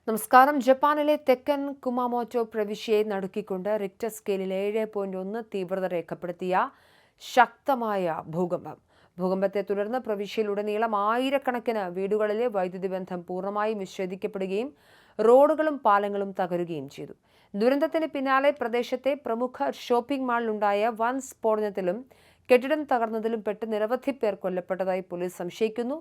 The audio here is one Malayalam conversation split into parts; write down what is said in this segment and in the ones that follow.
നമസ്കാരം. ജപ്പാനിലെ തെക്കൻ കുമാമോട്ടോ പ്രവിശ്യയെ നടുക്കിക്കൊണ്ട് റിക്ടർ സ്കെയിലിൽ 7.1 തീവ്രത രേഖപ്പെടുത്തിയ ശക്തമായ ഭൂകമ്പം. ഭൂകമ്പത്തെ തുടർന്ന് പ്രവിശ്യയിലുടനീളം ആയിരക്കണക്കിന് വീടുകളിലെ വൈദ്യുതി ബന്ധം പൂർണ്ണമായും വിച്ഛേദിക്കപ്പെടുകയും റോഡുകളും പാലങ്ങളും തകരുകയും ചെയ്തു. ദുരന്തത്തിന് പിന്നാലെ പ്രദേശത്തെ പ്രമുഖ ഷോപ്പിംഗ് മാളിലുണ്ടായ വൻ സ്ഫോടനത്തിലും കെട്ടിടം തകർന്നതിലും പെട്ട് നിരവധി പേർ കൊല്ലപ്പെട്ടതായി പോലീസ് സംശയിക്കുന്നു.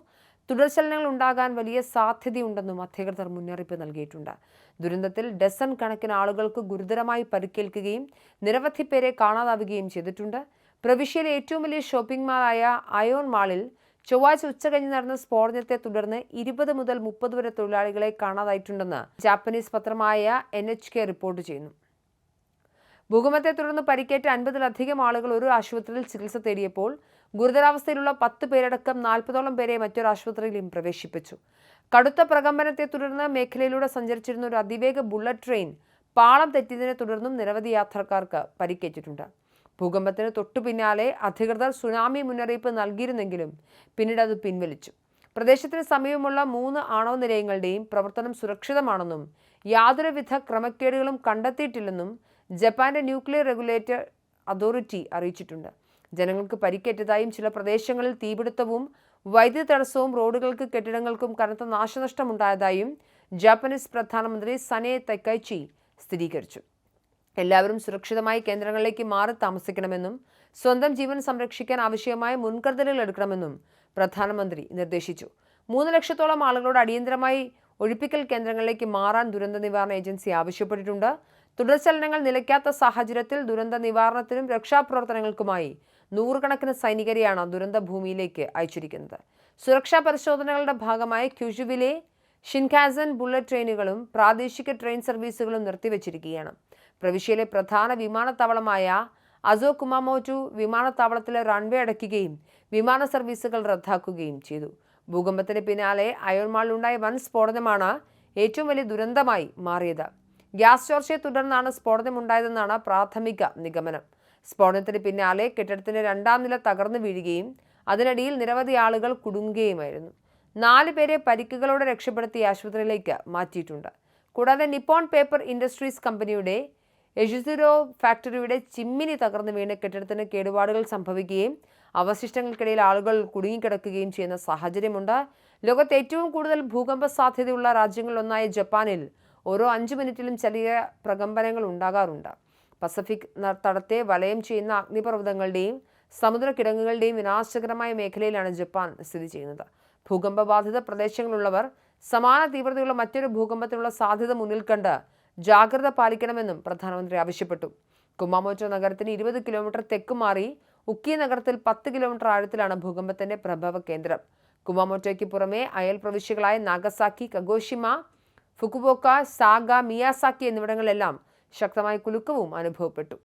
തുടർചലനങ്ങൾ ഉണ്ടാകാൻ വലിയ സാധ്യതയുണ്ടെന്നും അധികൃതർ മുന്നറിയിപ്പ് നൽകിയിട്ടുണ്ട്. ദുരന്തത്തിൽ ഡസൻ കണക്കിന് ആളുകൾക്ക് ഗുരുതരമായി പരിക്കേൽക്കുകയും നിരവധി പേരെ കാണാതാവുകയും ചെയ്തിട്ടുണ്ട്. പ്രവിശ്യയിലെ ഏറ്റവും വലിയ ഷോപ്പിംഗ് മാളായ അയോൺ മാളിൽ ചൊവ്വാഴ്ച ഉച്ചകഴിഞ്ഞ് നടന്ന സ്ഫോടനത്തെ തുടർന്ന് 20 മുതൽ 30 വരെ തൊഴിലാളികളെ കാണാതായിട്ടുണ്ടെന്ന് ജാപ്പനീസ് പത്രമായ NHK റിപ്പോർട്ട് ചെയ്യുന്നു. ഭൂകമ്പത്തെ തുടർന്ന് പരിക്കേറ്റ 50-ലധികം ആളുകൾ ഒരു ആശുപത്രിയിൽ ചികിത്സ തേടിയപ്പോൾ ഗുരുതരാവസ്ഥയിലുള്ള 10 പേരടക്കം 40ഓളം പേരെ മറ്റൊരു ആശുപത്രിയിലും പ്രവേശിപ്പിച്ചു. കടുത്ത പ്രകമ്പനത്തെ തുടർന്ന് മേഖലയിലൂടെ സഞ്ചരിച്ചിരുന്ന ഒരു അതിവേഗ ബുള്ളറ്റ് ട്രെയിൻ പാളം തെറ്റിയതിനെ തുടർന്നും നിരവധി യാത്രക്കാർക്ക് പരിക്കേറ്റിട്ടുണ്ട്. ഭൂകമ്പത്തിന് തൊട്ടു പിന്നാലെ അധികൃതർ സുനാമി മുന്നറിയിപ്പ് നൽകിയിരുന്നെങ്കിലും പിന്നീട് അത് പിൻവലിച്ചു. പ്രദേശത്തിന് സമീപമുള്ള 3 ആണവ നിലയങ്ങളുടെയും പ്രവർത്തനം സുരക്ഷിതമാണെന്നും യാതൊരുവിധ ക്രമക്കേടുകളും കണ്ടെത്തിയിട്ടില്ലെന്നും ജപ്പാന്റെ ന്യൂക്ലിയർ റെഗുലേറ്റർ അതോറിറ്റി അറിയിച്ചിട്ടുണ്ട്. ജനങ്ങൾക്ക് പരിക്കേറ്റതായും ചില പ്രദേശങ്ങളിൽ തീപിടുത്തവും വൈദ്യുതി തടസ്സവും റോഡുകൾക്കും കെട്ടിടങ്ങൾക്കും കനത്ത നാശനഷ്ടമുണ്ടായതായും ജാപ്പനീസ് പ്രധാനമന്ത്രി സനെ തൈക്കൈച്ചി സ്ഥിരീകരിച്ചു. എല്ലാവരും സുരക്ഷിതമായ കേന്ദ്രങ്ങളിലേക്ക് മാറി താമസിക്കണമെന്നും സ്വന്തം ജീവൻ സംരക്ഷിക്കാൻ ആവശ്യമായ മുൻകരുതലുകൾ എടുക്കണമെന്നും പ്രധാനമന്ത്രി നിർദ്ദേശിച്ചു. 3 ലക്ഷത്തോളം ആളുകളോട് അടിയന്തരമായി ഒഴിപ്പിക്കൽ കേന്ദ്രങ്ങളിലേക്ക് മാറാൻ ദുരന്ത നിവാരണ ഏജൻസി ആവശ്യപ്പെട്ടിട്ടുണ്ട്. തുടർചലനങ്ങൾ നിലയ്ക്കാത്ത സാഹചര്യത്തിൽ ദുരന്ത നിവാരണത്തിനും രക്ഷാപ്രവർത്തനങ്ങൾക്കുമായി 100 കണക്കിന് സൈനികരെയാണ് ദുരന്ത ഭൂമിയിലേക്ക് അയച്ചിരിക്കുന്നത്. സുരക്ഷാ പരിശോധനകളുടെ ഭാഗമായി ക്യൂഷുവിലെ ഷിൻകാൻസൻ ബുള്ളറ്റ് ട്രെയിനുകളും പ്രാദേശിക ട്രെയിൻ സർവീസുകളും നിർത്തിവച്ചിരിക്കുകയാണ്. പ്രവിശ്യയിലെ പ്രധാന വിമാനത്താവളമായ അസോ കുമാമോട്ടോ വിമാനത്താവളത്തിലെ റൺവേ അടയ്ക്കുകയും വിമാന സർവീസുകൾ റദ്ദാക്കുകയും ചെയ്തു. ഭൂകമ്പത്തിന് പിന്നാലെ അയോൺമാളിലുണ്ടായ വൻ സ്ഫോടനമാണ് ഏറ്റവും വലിയ ദുരന്തമായി മാറിയത്. ഗ്യാസ് ചോർച്ചയെ തുടർന്നാണ് സ്ഫോടനമുണ്ടായതെന്നാണ് പ്രാഥമിക നിഗമനം. സ്ഫോടനത്തിന് പിന്നാലെ കെട്ടിടത്തിന്റെ 2ാം നില തകർന്നു വീഴുകയും അതിനടിയിൽ നിരവധി ആളുകൾ കുടുങ്ങുകയുമായിരുന്നു. 4 പേരെ പരിക്കുകളോടെ രക്ഷപ്പെടുത്തി ആശുപത്രിയിലേക്ക് മാറ്റിയിട്ടുണ്ട്. കൂടാതെ നിപ്പോൺ പേപ്പർ ഇൻഡസ്ട്രീസ് കമ്പനിയുടെ യഷിസുരോ ഫാക്ടറിയുടെ ചിമ്മിനി തകർന്നു വീണ് കെട്ടിടത്തിന് കേടുപാടുകൾ സംഭവിക്കുകയും അവശിഷ്ടങ്ങൾക്കിടയിൽ ആളുകൾ കുടുങ്ങിക്കിടക്കുകയും ചെയ്യുന്ന സാഹചര്യമുണ്ട്. ലോകത്തെ ഏറ്റവും കൂടുതൽ ഭൂകമ്പ സാധ്യതയുള്ള രാജ്യങ്ങളിലൊന്നായ ജപ്പാനിൽ ഓരോ 5 മിനിറ്റിലും ചെറിയ പ്രകമ്പനങ്ങൾ ഉണ്ടാകാറുണ്ട്. പസഫിക് തടത്തെ വലയം ചെയ്യുന്ന അഗ്നിപർവ്വതങ്ങളുടെയും സമുദ്രക്കിടങ്ങുകളുടെയും വിനാശകരമായ മേഖലയിലാണ് ജപ്പാൻ സ്ഥിതി ചെയ്യുന്നത്. ഭൂകമ്പബാധിത പ്രദേശങ്ങളുള്ളവർ സമാന തീവ്രതയുള്ള മറ്റൊരു ഭൂകമ്പത്തിനുള്ള സാധ്യത മുന്നിൽ കണ്ട് ജാഗ്രത പാലിക്കണമെന്നും പ്രധാനമന്ത്രി ആവശ്യപ്പെട്ടു. കുമാമോട്ടോ നഗരത്തിന് 20 കിലോമീറ്റർ തെക്ക് മാറി ഉക്കി നഗരത്തിൽ 10 കിലോമീറ്റർ ആഴത്തിലാണ് ഭൂകമ്പത്തിന്റെ പ്രഭവ കേന്ദ്രം. കുമാമോട്ടോയ്ക്ക് പുറമെ അയൽ പ്രവിശ്യകളായ നാഗസാക്കി, കഗോഷിമ, ഫുകുവോക്ക, സാഗ, മിയാസാക്കി എന്നിവിടങ്ങളിലെല്ലാം ശക്തമായ കുലുക്കവും അനുഭവപ്പെട്ടു.